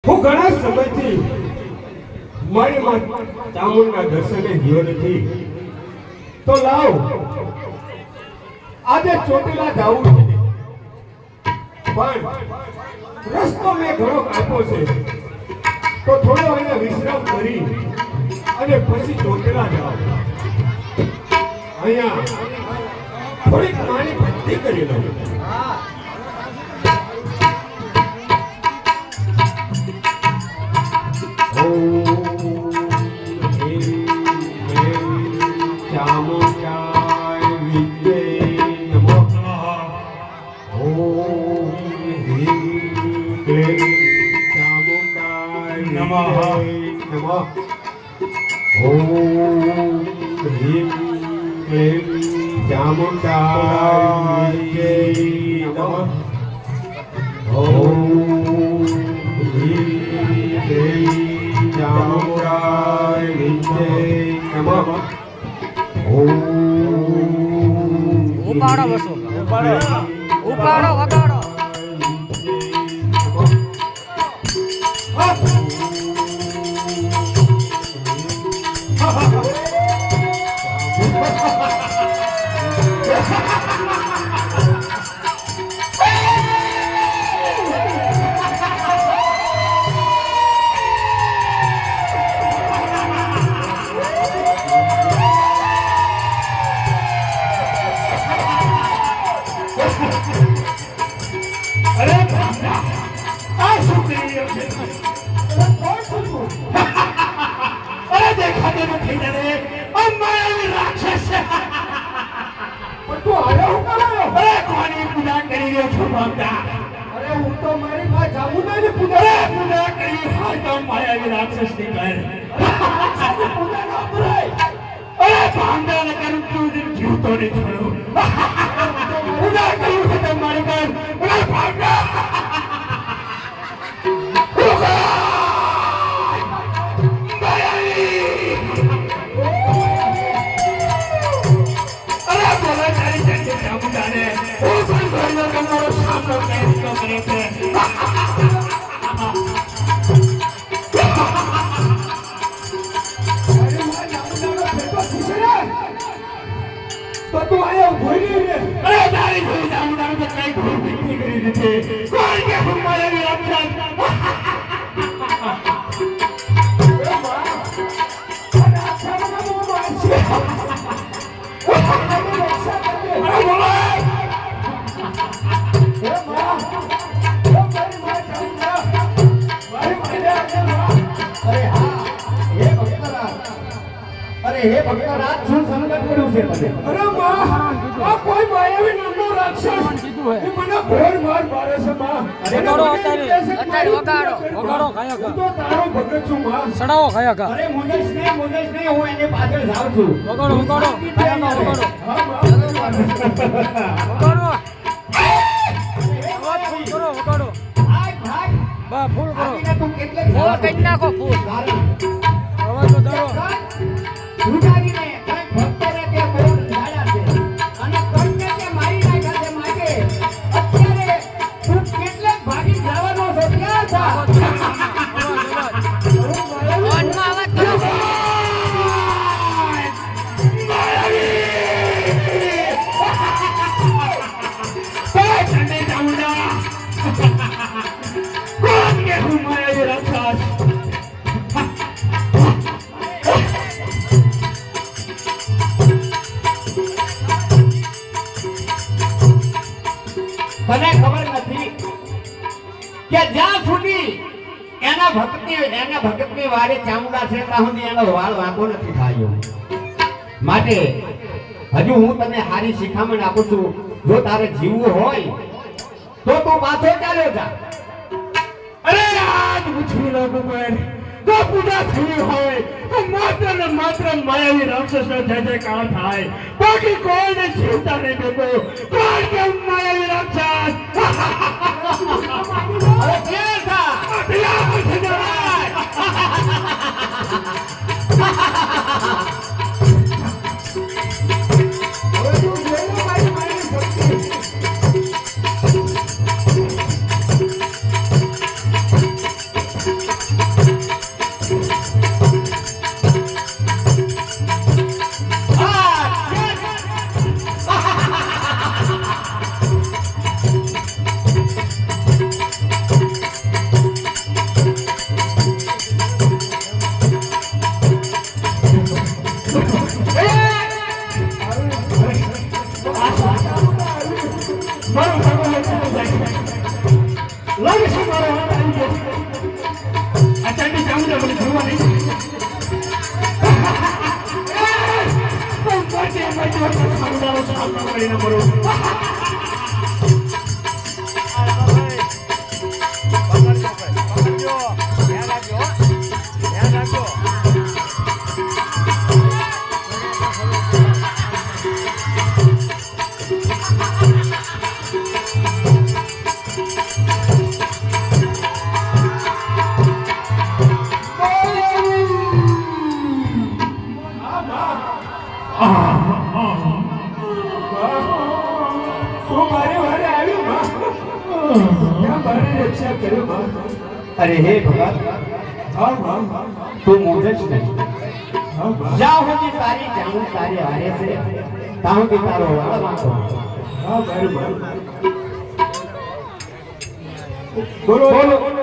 હું ઘણા સમયથી મારી માં ચામુંડના દર્શને ગયો નથી, તો લાવ આજે ચોટીલા જાવું છે, પણ રસ્તો મેં ઘણો કાપ્યો છે, તો થોડો અહીંયા વિશ્રામ કરી અને પછી ચોટીલા જાવ. અહીંયા થોડીક મારી ભક્તિ કરી લઉં. ઉપાડો બસો ઉપાડો વગાડો. હે ભક્તરાજ શું સંકટ પડ્યું છે તને? અરે માં, આ કોઈ માયાવી નામનો રાક્ષસ એ મને ઘોર માર મારે છે માં. વગાડો અત્યારે વગાડો વગાડો ખાયા હું તો તારો ભગત છું માં. સડાવો ખાયા ખા. અરે મુનેશ નહીં હું એને પાછળ જાઉં છું. વગાડો વગાડો ખાયા ખા વગાડો હા માં. વગાડો અવાજ ફૂલ કરો વગાડો. ભાગ બા ફૂલ કરો. આવીને તું કેટલે ફૂલ કરી નાખો ફૂલ. અવાજ વધારો. ઉડાડીને કઈ ભક્તોને તે બહુ ઝાડા છે અને કઈને તે મારી નાખ્યા છે માટે અત્યારે તું કેટલે ભાગી જવાનો છો ક્યાં છો? અવાજમાં અવાજ કરો. મને ખબર નથી કે જ્યાં સુધી એના ભક્તની વારે ચામુંડા છે ત્યાં સુધી એનો વાળ વાંકો નથી થયો. માટે હજુ હું તને સારી શિખામણ આપું છું. જો તારે જીવવું હોય તો તું પાછો ચાલ્યો જા. અરે આજ પૂછવી લો કુમાર, જો પૂજા થઈ હોય તો માત્ર ને માત્ર માયાવી રાક્ષસનો જય જયકાર થાય, બાકી કોઈને જીવતા નહીં દેતો. કોણ કે માયાવી રાક્ષસ? અરે ક્યાં થા? પેલા પૂછી દે. મને જોવા નહીં અરે હે ભગત તું મૂંઝ જ નહીં જ્યાં સુધી તારી જાણ તારી હારે છે ત્યાં સુધી તારો વાળ વાંકો બોલો બોલો